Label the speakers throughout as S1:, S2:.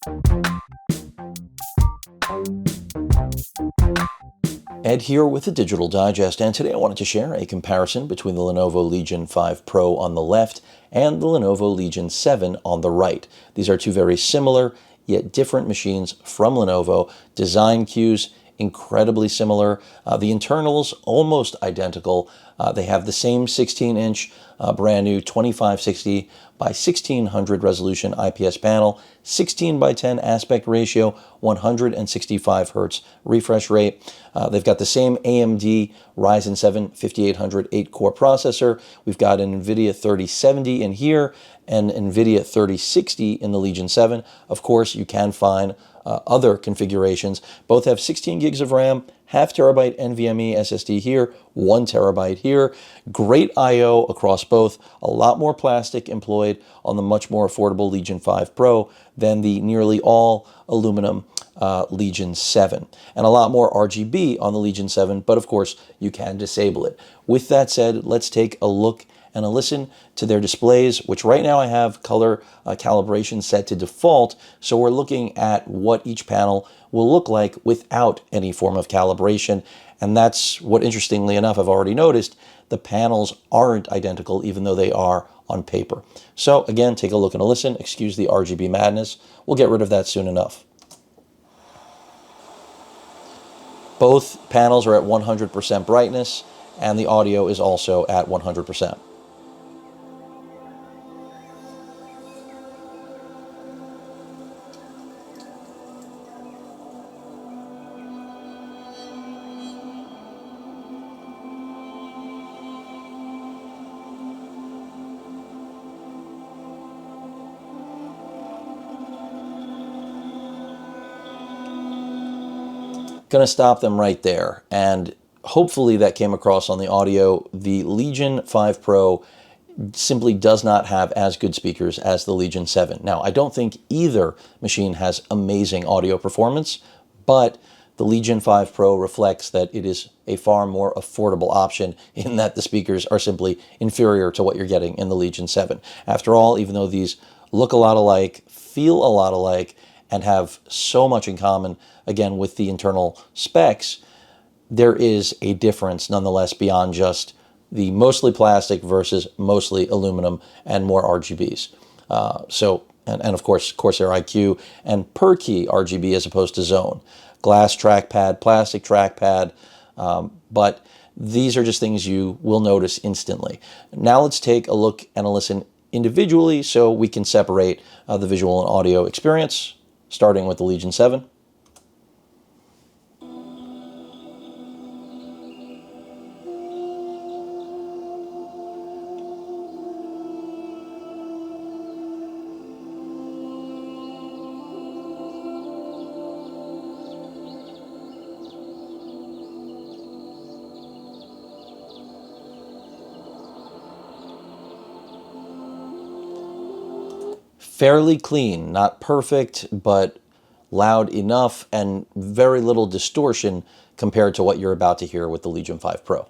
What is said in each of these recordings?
S1: Ed here with the Digital Digest, and today I wanted to share a comparison between the Lenovo Legion 5 Pro on the left and the Lenovo Legion 7 on the right. These are two very similar yet different machines from Lenovo. Design cues incredibly similar. The internals almost identical. They have the same 16-inch brand new 2560 by 1600 resolution IPS panel, 16 by 10 aspect ratio, 165 hertz refresh rate. They've got the same AMD Ryzen 7 5800 8-core processor. We've got an Nvidia 3070 in here and Nvidia 3060 in the Legion 7. Of course, you can find other configurations. Both have 16 gigs of RAM, half terabyte NVMe SSD here, 1 terabyte here. Great I/O across both. A lot more plastic employed on the much more affordable Legion 5 Pro than the nearly all aluminum Legion 7. And a lot more RGB on the Legion 7, but of course you can disable it. With that said, let's take a look and a listen to their displays, which right now I have color calibration set to default, so we're looking at what each panel will look like without any form of calibration. And that's what, interestingly enough, I've already noticed, the panels aren't identical even though they are on paper. So again, take a look and a listen. Excuse the RGB madness. We'll get rid of that soon enough. Both panels are at 100% brightness, and the audio is also at 100%. Going to stop them right there, and hopefully that came across on the audio. The Legion 5 Pro simply does not have as good speakers as the Legion 7. Now, I don't think either machine has amazing audio performance, but the Legion 5 Pro reflects that it is a far more affordable option in that the speakers are simply inferior to what you're getting in the Legion 7. After all, even though these look a lot alike, feel a lot alike, and have so much in common, again, with the internal specs, there is a difference nonetheless beyond just the mostly plastic versus mostly aluminum and more RGBs. And of course, Corsair IQ and per key RGB as opposed to zone. Glass trackpad, plastic trackpad, but these are just things you will notice instantly. Now let's take a look and a listen individually so we can separate the visual and audio experience, starting with the Legion 7. Fairly clean, not perfect, but loud enough and very little distortion compared to what you're about to hear with the Legion 5 Pro.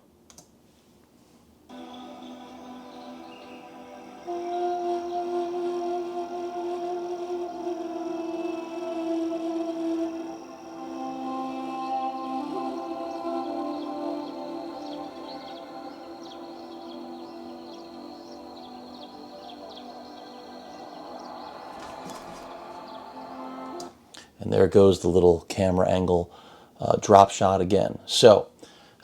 S1: And there goes the little camera angle drop shot again. So,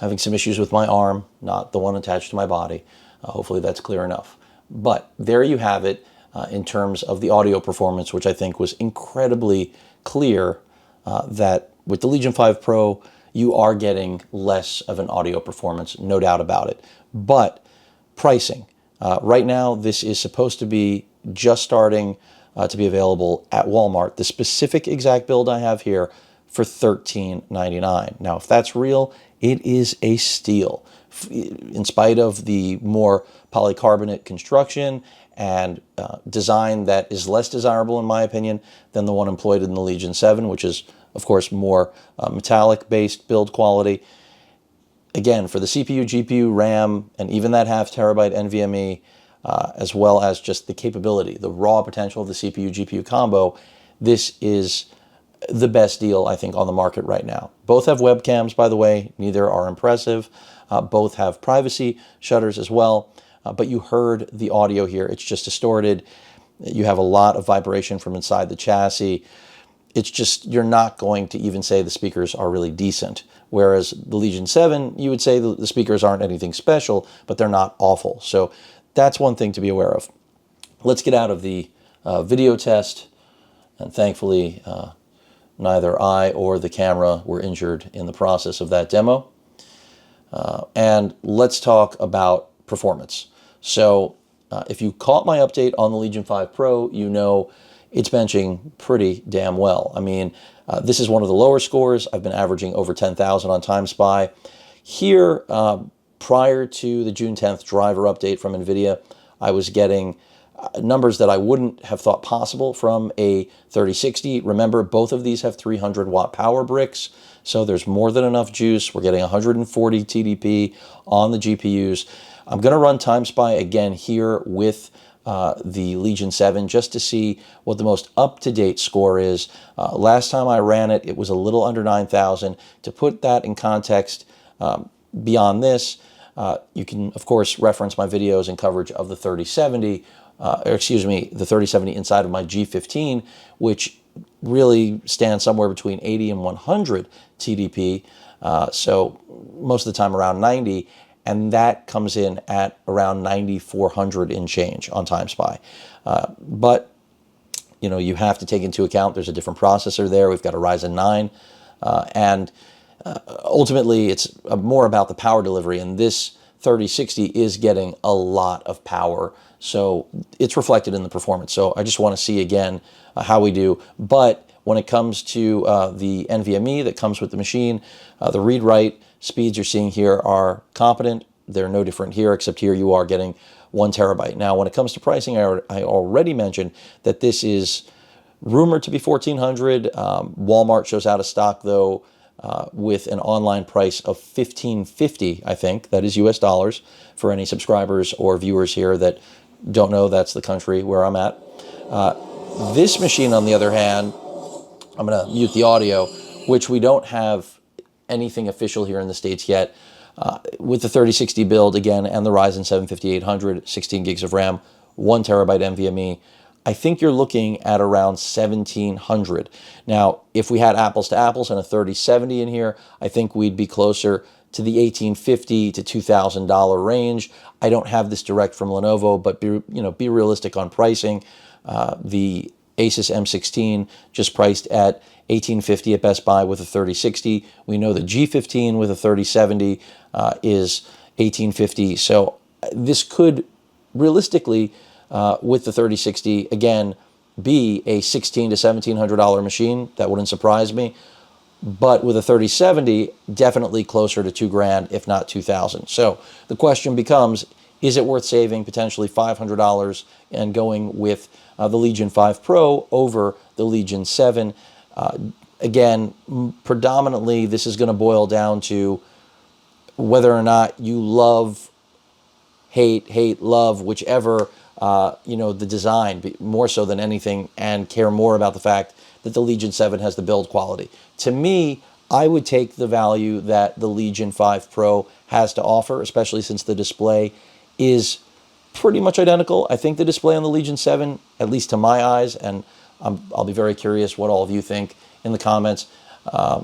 S1: having some issues with my arm, not the one attached to my body. Hopefully that's clear enough. But there you have it in terms of the audio performance, which I think was incredibly clear that with the Legion 5 Pro, you are getting less of an audio performance, no doubt about it. But pricing. Right now, this is supposed to be just starting to be available at Walmart. The specific exact build I have here for $13.99. Now, if that's real, it is a steal. In spite of the more polycarbonate construction and design that is less desirable, in my opinion, than the one employed in the Legion 7, which is, of course, more metallic-based build quality. Again, for the CPU, GPU, RAM, and even that half terabyte NVMe, as well as just the capability, the raw potential of the CPU-GPU combo, this is the best deal, I think, on the market right now. Both have webcams, by the way. Neither are impressive. Both have privacy shutters as well. But you heard the audio here. It's just distorted. You have a lot of vibration from inside the chassis. It's just, you're not going to even say the speakers are really decent. Whereas the Legion 7, you would say the speakers aren't anything special, but they're not awful. So that's one thing to be aware of. Let's get out of the video test. And thankfully, neither I or the camera were injured in the process of that demo. And let's talk about performance. So if you caught my update on the Legion 5 Pro, you know it's benching pretty damn well. I mean, this is one of the lower scores. I've been averaging over 10,000 on TimeSpy. Here, prior to the June 10th driver update from Nvidia, I was getting numbers that I wouldn't have thought possible from a 3060. Remember, both of these have 300 watt power bricks, so there's more than enough juice. We're getting 140 TDP on the GPUs. I'm going to run TimeSpy again here with the Legion 7 just to see what the most up-to-date score is. Last time I ran it, it was a little under 9,000. To put that in context, beyond this, you can, of course, reference my videos and coverage of the 3070, the 3070 inside of my G15, which really stands somewhere between 80 and 100 TDP, so most of the time around 90, and that comes in at around 9,400 and change on TimeSpy. But you know, you have to take into account there's a different processor there. We've got a Ryzen 9, and ultimately it's more about the power delivery, and this 3060 is getting a lot of power, so it's reflected in the performance. So I just want to see again how we do. But when it comes to the NVMe that comes with the machine, the read-write speeds you're seeing here are competent. They're no different here, except here you are getting 1 terabyte. Now, when it comes to pricing, I already mentioned that this is rumored to be $1,400. Walmart shows out of stock, though, with an online price of $1,550, I think. That is US dollars for any subscribers or viewers here that don't know that's the country where I'm at. This machine, on the other hand, I'm going to mute the audio, which we don't have anything official here in the States yet. With the 3060 build, again, and the Ryzen 7 5800, 16 gigs of RAM, 1 terabyte NVMe, I think you're looking at around $1,700. Now, if we had apples to apples and a 3070 in here, I think we'd be closer to the $1,850 to $2,000 range. I don't have this direct from Lenovo, but be realistic on pricing. The Asus M16 just priced at $1,850 at Best Buy with a 3060. We know the G15 with a 3070 is $1,850. So this could realistically, with the 3060, again, be a $1,600 to $1,700 machine. That wouldn't surprise me. But with a 3070, definitely closer to $2,000, if not $2,000. So the question becomes, is it worth saving potentially $500 and going with the Legion 5 Pro over the Legion 7? Again, predominantly, this is going to boil down to whether or not you love, hate, love, whichever, the design, more so than anything, and care more about the fact that the Legion 7 has the build quality. To me, I would take the value that the Legion 5 Pro has to offer, especially since the display is pretty much identical. I think the display on the Legion 7, at least to my eyes, and I'll be very curious what all of you think in the comments, how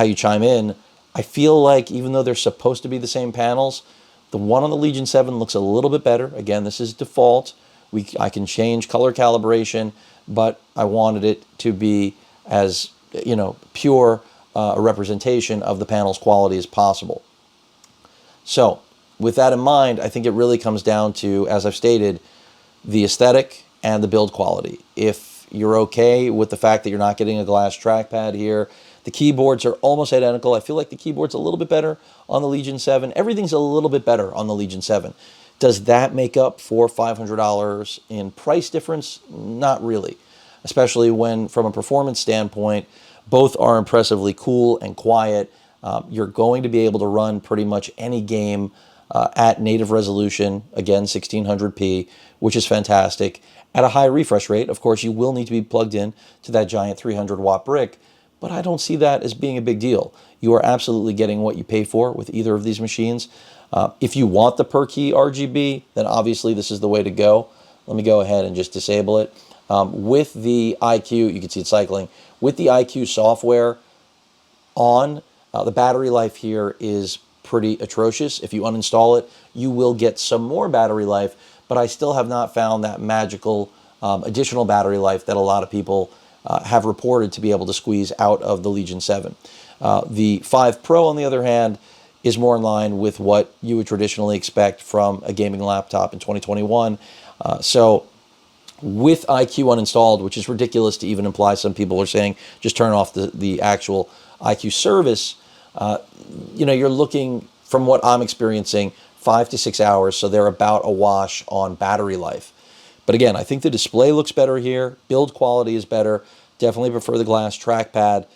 S1: you chime in. I feel like even though they're supposed to be the same panels, the one on the Legion 7 looks a little bit better. Again, this is default. I can change color calibration, but I wanted it to be as pure a representation of the panel's quality as possible. So with that in mind, I think it really comes down to, as I've stated, the aesthetic and the build quality. If you're okay with the fact that you're not getting a glass trackpad here, the keyboards are almost identical. I feel like the keyboard's a little bit better on the Legion 7. Everything's a little bit better on the Legion 7. Does that make up for $500 in price difference? Not really, especially when, from a performance standpoint, both are impressively cool and quiet. You're going to be able to run pretty much any game at native resolution, again, 1600p, which is fantastic. At a high refresh rate, of course, you will need to be plugged in to that giant 300-watt brick, but I don't see that as being a big deal. You are absolutely getting what you pay for with either of these machines. If you want the per key RGB, then obviously this is the way to go. Let me go ahead and just disable it. With the iQOO, you can see it cycling. With the iQOO software on, the battery life here is pretty atrocious. If you uninstall it, you will get some more battery life, but I still have not found that magical additional battery life that a lot of people have reported to be able to squeeze out of the Legion 7. The 5 Pro, on the other hand, is more in line with what you would traditionally expect from a gaming laptop in 2021. So with iQOO uninstalled, which is ridiculous to even imply, some people are saying just turn off the actual iQOO service, you're looking, from what I'm experiencing, 5 to 6 hours, so they're about a wash on battery life. But again, I think the display looks better here. Build quality is better. Definitely prefer the glass trackpad.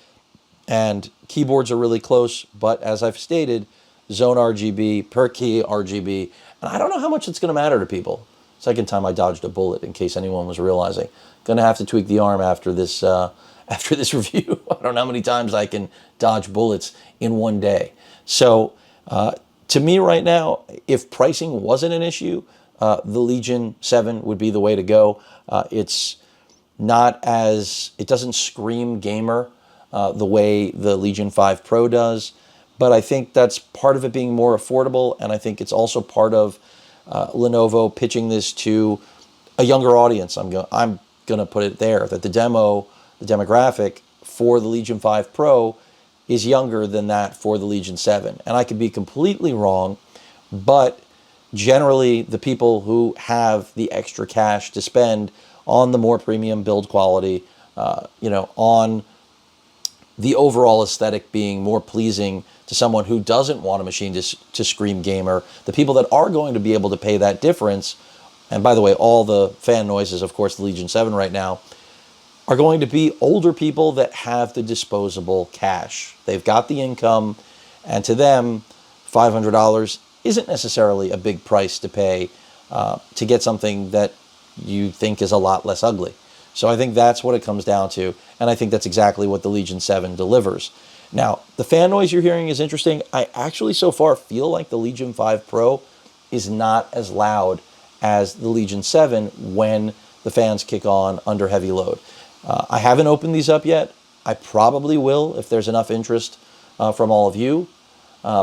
S1: And keyboards are really close, but as I've stated, zone RGB, per key RGB, and I don't know how much it's going to matter to people. Second time I dodged a bullet, in case anyone was realizing. Going to have to tweak the arm after this review. I don't know how many times I can dodge bullets in one day. So to me right now, if pricing wasn't an issue, the Legion 7 would be the way to go. It doesn't scream gamer the way the Legion 5 Pro does, but I think that's part of it being more affordable, and I think it's also part of Lenovo pitching this to a younger audience. I'm gonna put it there, that the demographic for the Legion 5 Pro is younger than that for the Legion 7. And I could be completely wrong, but generally the people who have the extra cash to spend on the more premium build quality, on the overall aesthetic being more pleasing to someone who doesn't want a machine to scream gamer, the people that are going to be able to pay that difference, and by the way, all the fan noises, of course, the Legion 7 right now, are going to be older people that have the disposable cash. They've got the income, and to them, $500 isn't necessarily a big price to pay to get something that you think is a lot less ugly. So I think that's what it comes down to, and I think that's exactly what the Legion 7 delivers. Now, the fan noise you're hearing is interesting. I actually so far feel like the Legion 5 Pro is not as loud as the Legion 7 when the fans kick on under heavy load. I haven't opened these up yet. I probably will if there's enough interest from all of you,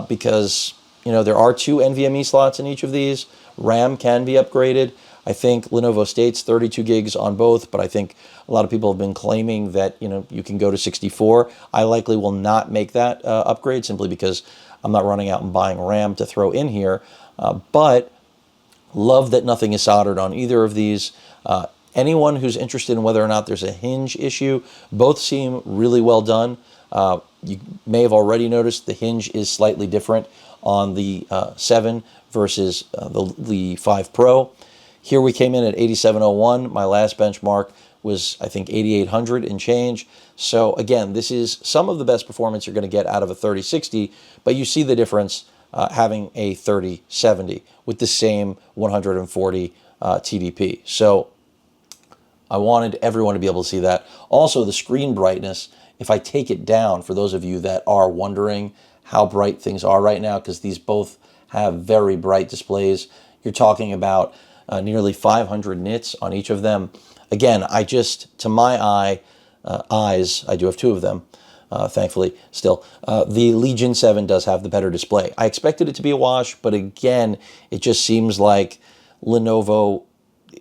S1: because there are 2 NVMe slots in each of these. RAM can be upgraded. I think Lenovo states 32 gigs on both, but I think a lot of people have been claiming that you can go to 64. I likely will not make that upgrade simply because I'm not running out and buying RAM to throw in here. But love that nothing is soldered on either of these. Anyone who's interested in whether or not there's a hinge issue, both seem really well done. You may have already noticed the hinge is slightly different on the 7 versus the 5 Pro. Here we came in at 8701. My last benchmark was, I think, 8800 and change. So again, this is some of the best performance you're going to get out of a 3060, but you see the difference having a 3070 with the same 140 TDP. So I wanted everyone to be able to see that. Also, the screen brightness, if I take it down, for those of you that are wondering how bright things are right now, because these both have very bright displays, you're talking about nearly 500 nits on each of them. Again, to my eyes, I do have 2 of them, thankfully, still. The Legion 7 does have the better display. I expected it to be a wash, but again, it just seems like Lenovo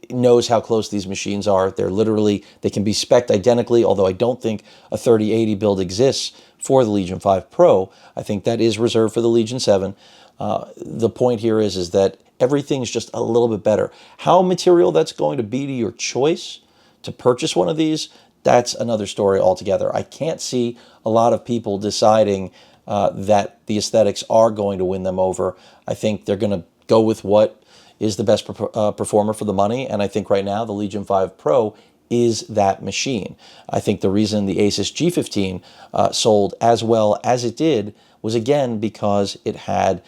S1: knows how close these machines are. They can be spec'd identically, although I don't think a 3080 build exists for the Legion 5 Pro. I think that is reserved for the Legion 7. The point here is that everything's just a little bit better. How material that's going to be to your choice to purchase one of these, that's another story altogether. I can't see a lot of people deciding that the aesthetics are going to win them over. I think they're going to go with what is the best performer for the money, and I think right now the Legion 5 Pro is that machine. I think the reason the Asus G15 sold as well as it did was, again, because it had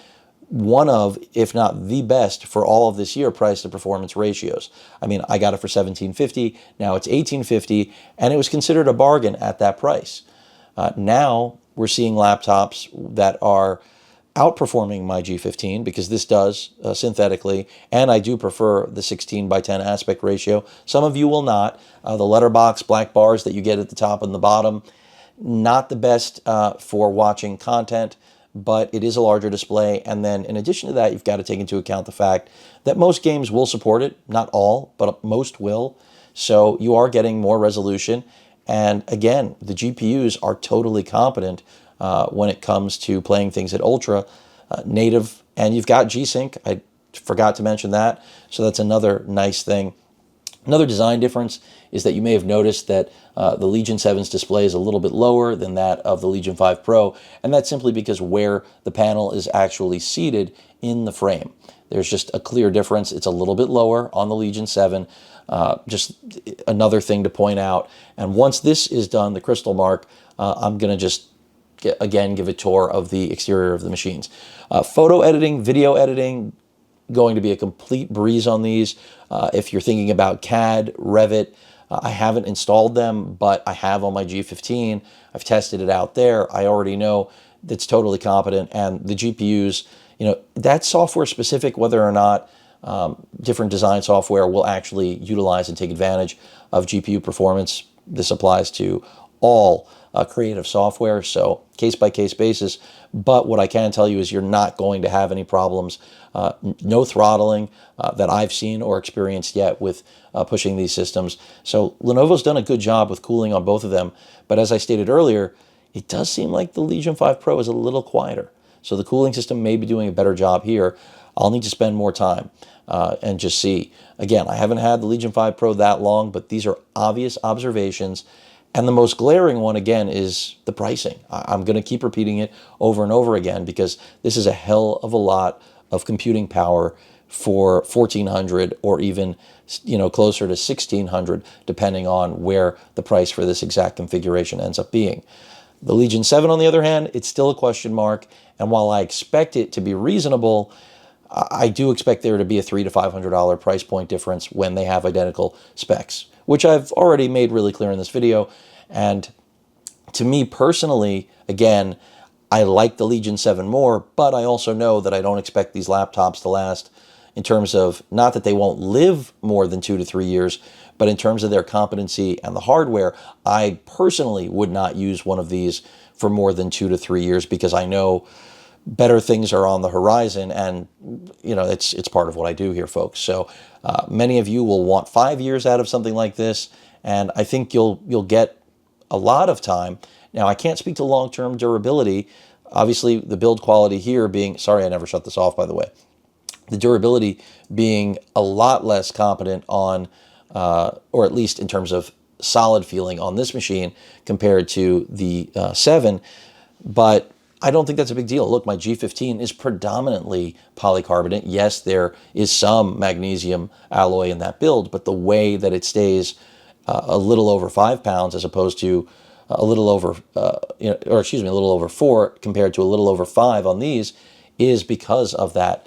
S1: one of, if not the best for all of this year, price to performance ratios. I mean, I got it for $1,750, now it's $1,850, and it was considered a bargain at that price. Now we're seeing laptops that are outperforming my G15 because this does synthetically, and I do prefer the 16:10 aspect ratio. Some of you will not. The letterbox black bars that you get at the top and the bottom, not the best for watching content, but it is a larger display. And then in addition to that, you've got to take into account the fact that most games will support it. Not all, but most will. So you are getting more resolution. And again, the GPUs are totally competent when it comes to playing things at ultra native. And you've got G-Sync. I forgot to mention that. So that's another nice thing. Another design difference is that you may have noticed that the Legion 7's display is a little bit lower than that of the Legion 5 Pro, and that's simply because where the panel is actually seated in the frame. There's just a clear difference. It's a little bit lower on the Legion 7. Just another thing to point out. And once this is done, the crystal mark, I'm going to just again give a tour of the exterior of the machines. Photo editing, video editing, going to be a complete breeze on these. If you're thinking about CAD, Revit, I haven't installed them, but I have on my G15. I've tested it out there. I already know that's totally competent, and the GPUs, you know, that's software specific, whether or not different design software will actually utilize and take advantage of GPU performance. This applies to all creative software, so case-by-case basis. But what I can tell you is you're not going to have any problems, no throttling that I've seen or experienced yet with pushing these systems. So Lenovo's done a good job with cooling on both of them, but as I stated earlier, it does seem like the Legion 5 Pro is a little quieter. So the cooling system may be doing a better job here. I'll need to spend more time and just see. Again, I haven't had the Legion 5 Pro that long, but these are obvious observations. And the most glaring one, again, is the pricing. I'm going to keep repeating it over and over again because this is a hell of a lot of computing power for $1,400 or even, you know, closer to $1,600, depending on where the price for this exact configuration ends up being. The Legion 7, on the other hand, it's still a question mark. And while I expect it to be reasonable, I do expect there to be a $300 to $500 price point difference when they have identical specs, which I've already made really clear in this video. And to me personally, again, I like the Legion 7 more, but I also know that I don't expect these laptops to last in terms of, not that they won't live more than 2 to 3 years, but in terms of their competency and the hardware. I personally would not use one of these for more than 2 to 3 years because I know better things are on the horizon, and you know, it's part of what I do here, folks. So many of you will want 5 years out of something like this, and I think you'll get a lot of time. Now, I can't speak to long-term durability. Obviously, the build quality here being, sorry, I never shut this off, by the way. The durability being a lot less competent on, or at least in terms of solid feeling on this machine compared to the 7, but I don't think that's a big deal. Look, my G15 is predominantly polycarbonate. Yes, there is some magnesium alloy in that build, but the way that it stays a little over 5 pounds as opposed to a little over, a little over 4 compared to a little over 5 on these is because of that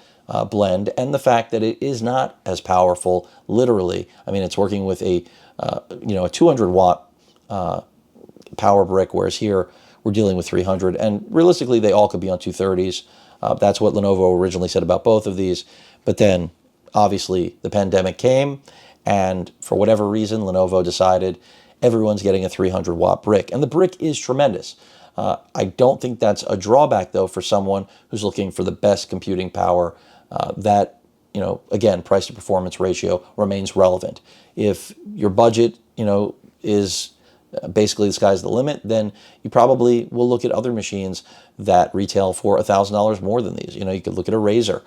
S1: blend and the fact that it is not as powerful, literally. I mean, it's working with a 200 watt power brick, whereas here we're dealing with 300, and realistically they all could be on 230s. That's what Lenovo originally said about both of these, but then obviously the pandemic came, and for whatever reason Lenovo decided everyone's getting a 300 watt brick, and the brick is tremendous. I don't think that's a drawback though for someone who's looking for the best computing power. That, you know, again, price to performance ratio remains relevant. If your budget, you know, is basically the sky's the limit, then you probably will look at other machines that retail for $1,000 more than these. You know, you could look at a Razer,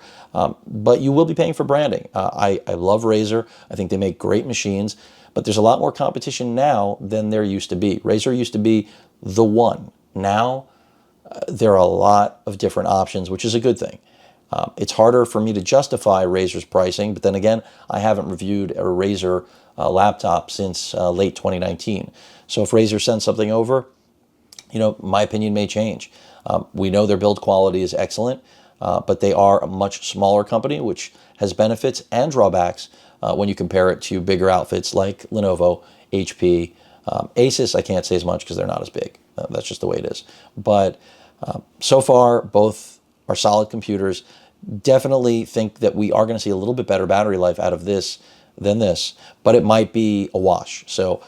S1: but you will be paying for branding. I love Razer. I think they make great machines, but there's a lot more competition now than there used to be. Razer used to be the one. Now, there are a lot of different options, which is a good thing. It's harder for me to justify Razer's pricing, but then again, I haven't reviewed a Razer laptop since late 2019. So if Razer sends something over, you know, my opinion may change. We know their build quality is excellent. but they are a much smaller company, which has benefits and drawbacks when you compare it to bigger outfits like Lenovo, HP, Asus. I can't say as much because they're not as big. That's just the way it is. But so far, both are solid computers. Definitely think that we are going to see a little bit better battery life out of this than this, but it might be a wash. So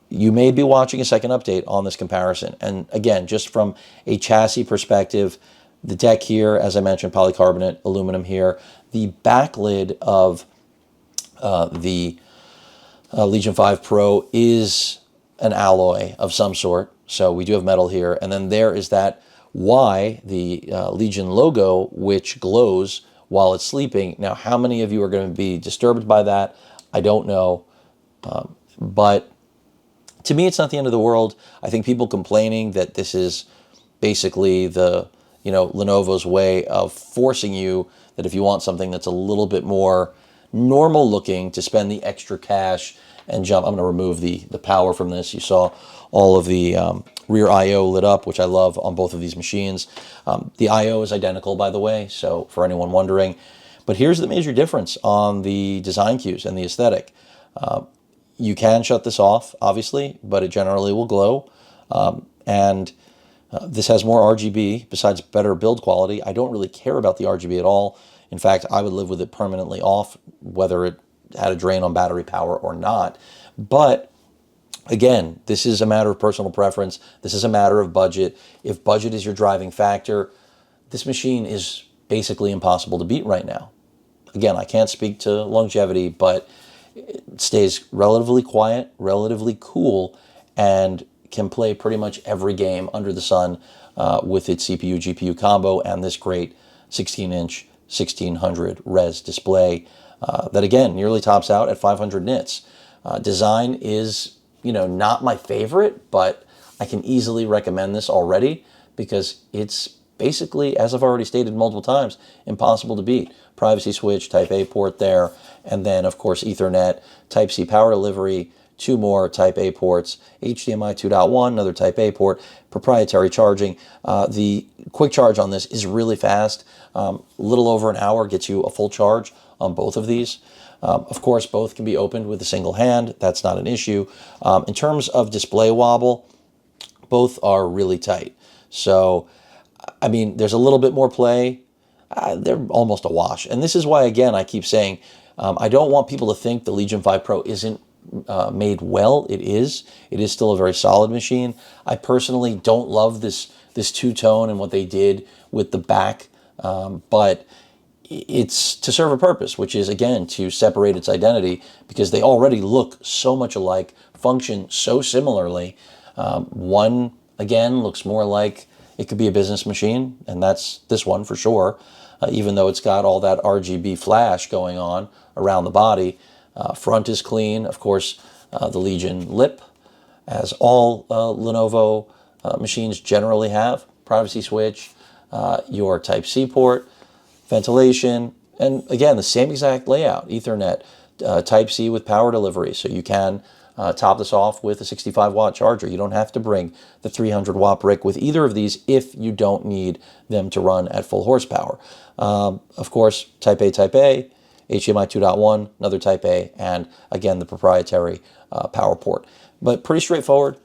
S1: you may be watching a second update on this comparison. And again, just from a chassis perspective, the deck here, as I mentioned, polycarbonate, aluminum here. The back lid of the Legion 5 Pro is an alloy of some sort. So we do have metal here. And then there is that Y, the Legion logo, which glows while it's sleeping. Now, how many of you are going to be disturbed by that? I don't know. But to me, it's not the end of the world. I think people complaining that this is basically the, Lenovo's way of forcing you that if you want something that's a little bit more normal looking, to spend the extra cash and jump. I'm going to remove the power from this. You saw all of the rear I/O lit up, which I love on both of these machines. The I/O is identical, by the way, so for anyone wondering. But here's the major difference on the design cues and the aesthetic. You can shut this off, obviously, but it generally will glow. This has more RGB besides better build quality. I don't really care about the RGB at all. In fact, I would live with it permanently off, whether it had a drain on battery power or not. But again, this is a matter of personal preference. This is a matter of budget. If budget is your driving factor, this machine is basically impossible to beat right now. Again, I can't speak to longevity, but it stays relatively quiet, relatively cool, and can play pretty much every game under the sun with its CPU-GPU combo and this great 16-inch 1600 res display that, again, nearly tops out at 500 nits. Design is, not my favorite, but I can easily recommend this already because it's basically, as I've already stated multiple times, impossible to beat. Privacy switch, Type A port there, and then, of course, Ethernet, Type-C power delivery, 2 more Type A ports, HDMI 2.1, another Type A port, proprietary charging. The quick charge on this is really fast. A little over an hour gets you a full charge on both of these. Of course, both can be opened with a single hand. That's not an issue. In terms of display wobble, both are really tight. So, I mean, there's a little bit more play. They're almost a wash. And this is why, again, I keep saying, I don't want people to think the Legion 5 Pro isn't made well. It is. It is still a very solid machine. I personally don't love this two-tone and what they did with the back, but it's to serve a purpose, which is, again, to separate its identity because they already look so much alike, function so similarly. One, again, looks more like it could be a business machine, and that's this one for sure, even though it's got all that RGB flash going on around the body. Front is clean. Of course, the Legion lip, as all Lenovo machines generally have. Privacy switch, your Type-C port, ventilation, and again, the same exact layout. Ethernet, Type-C with power delivery, so you can top this off with a 65-watt charger. You don't have to bring the 300-watt brick with either of these if you don't need them to run at full horsepower. Of course, Type A, HDMI 2.1, another Type A, and again, the proprietary power port. But pretty straightforward.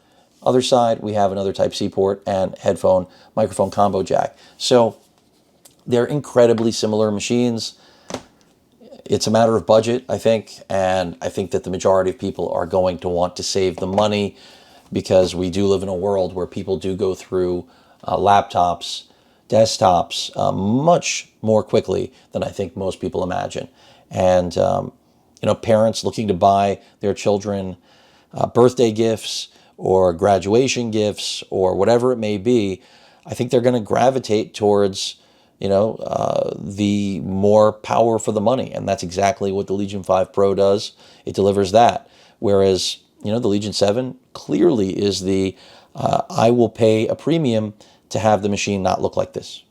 S1: Other side, we have another Type-C port and headphone microphone combo jack. So they're incredibly similar machines. It's a matter of budget, I think, and I think that the majority of people are going to want to save the money because we do live in a world where people do go through laptops, desktops much more quickly than I think most people imagine. And, parents looking to buy their children birthday gifts or graduation gifts or whatever it may be, I think they're going to gravitate towards the more power for the money. And that's exactly what the Legion 5 Pro does. It delivers that. Whereas, the Legion 7 clearly is the, I will pay a premium to have the machine not look like this.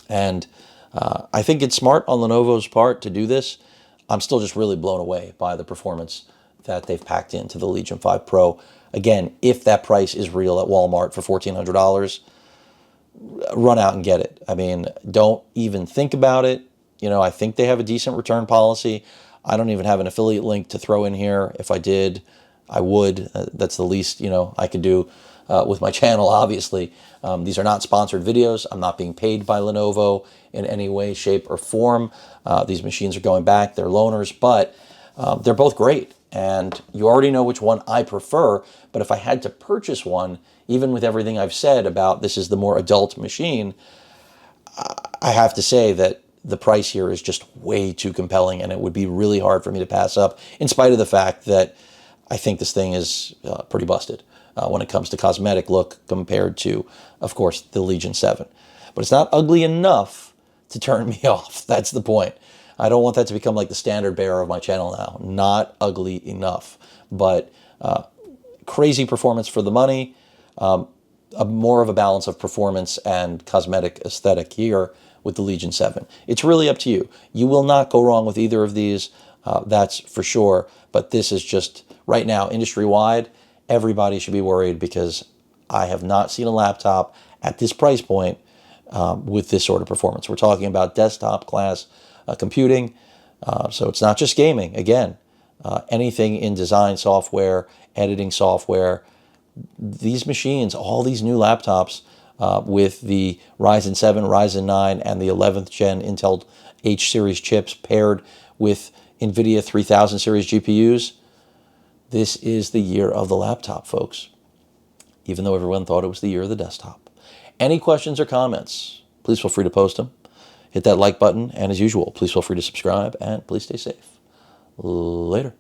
S1: And I think it's smart on Lenovo's part to do this. I'm still just really blown away by the performance that they've packed into the Legion 5 Pro. Again, if that price is real at Walmart for $1,400, run out and get it. I mean, don't even think about it. You know, I think they have a decent return policy. I don't even have an affiliate link to throw in here. If I did, I would. That's the least, you know, I could do with my channel, obviously. These are not sponsored videos. I'm not being paid by Lenovo in any way, shape, or form. These machines are going back. They're loaners, but they're both great. And you already know which one I prefer. But if I had to purchase one, even with everything I've said about this is the more adult machine, I have to say that the price here is just way too compelling, and it would be really hard for me to pass up, in spite of the fact that I think this thing is pretty busted when it comes to cosmetic look compared to, of course, the Legion 7. But it's not ugly enough to turn me off. That's the point. I don't want that to become like the standard bearer of my channel now. Not ugly enough, but crazy performance for the money. More of a balance of performance and cosmetic aesthetic here with the Legion 7. It's really up to you. You will not go wrong with either of these, that's for sure. But this is just, right now, industry-wide, everybody should be worried because I have not seen a laptop at this price point with this sort of performance. We're talking about desktop class computing, so it's not just gaming. Again, anything in design software, editing software, these machines, all these new laptops with the Ryzen 7, Ryzen 9, and the 11th gen Intel H series chips paired with Nvidia 3000 series GPUs, this is the year of the laptop, folks, even though everyone thought it was the year of the desktop. Any questions or comments, please feel free to post them. Hit that like button, and as usual, please feel free to subscribe, and please stay safe. Later.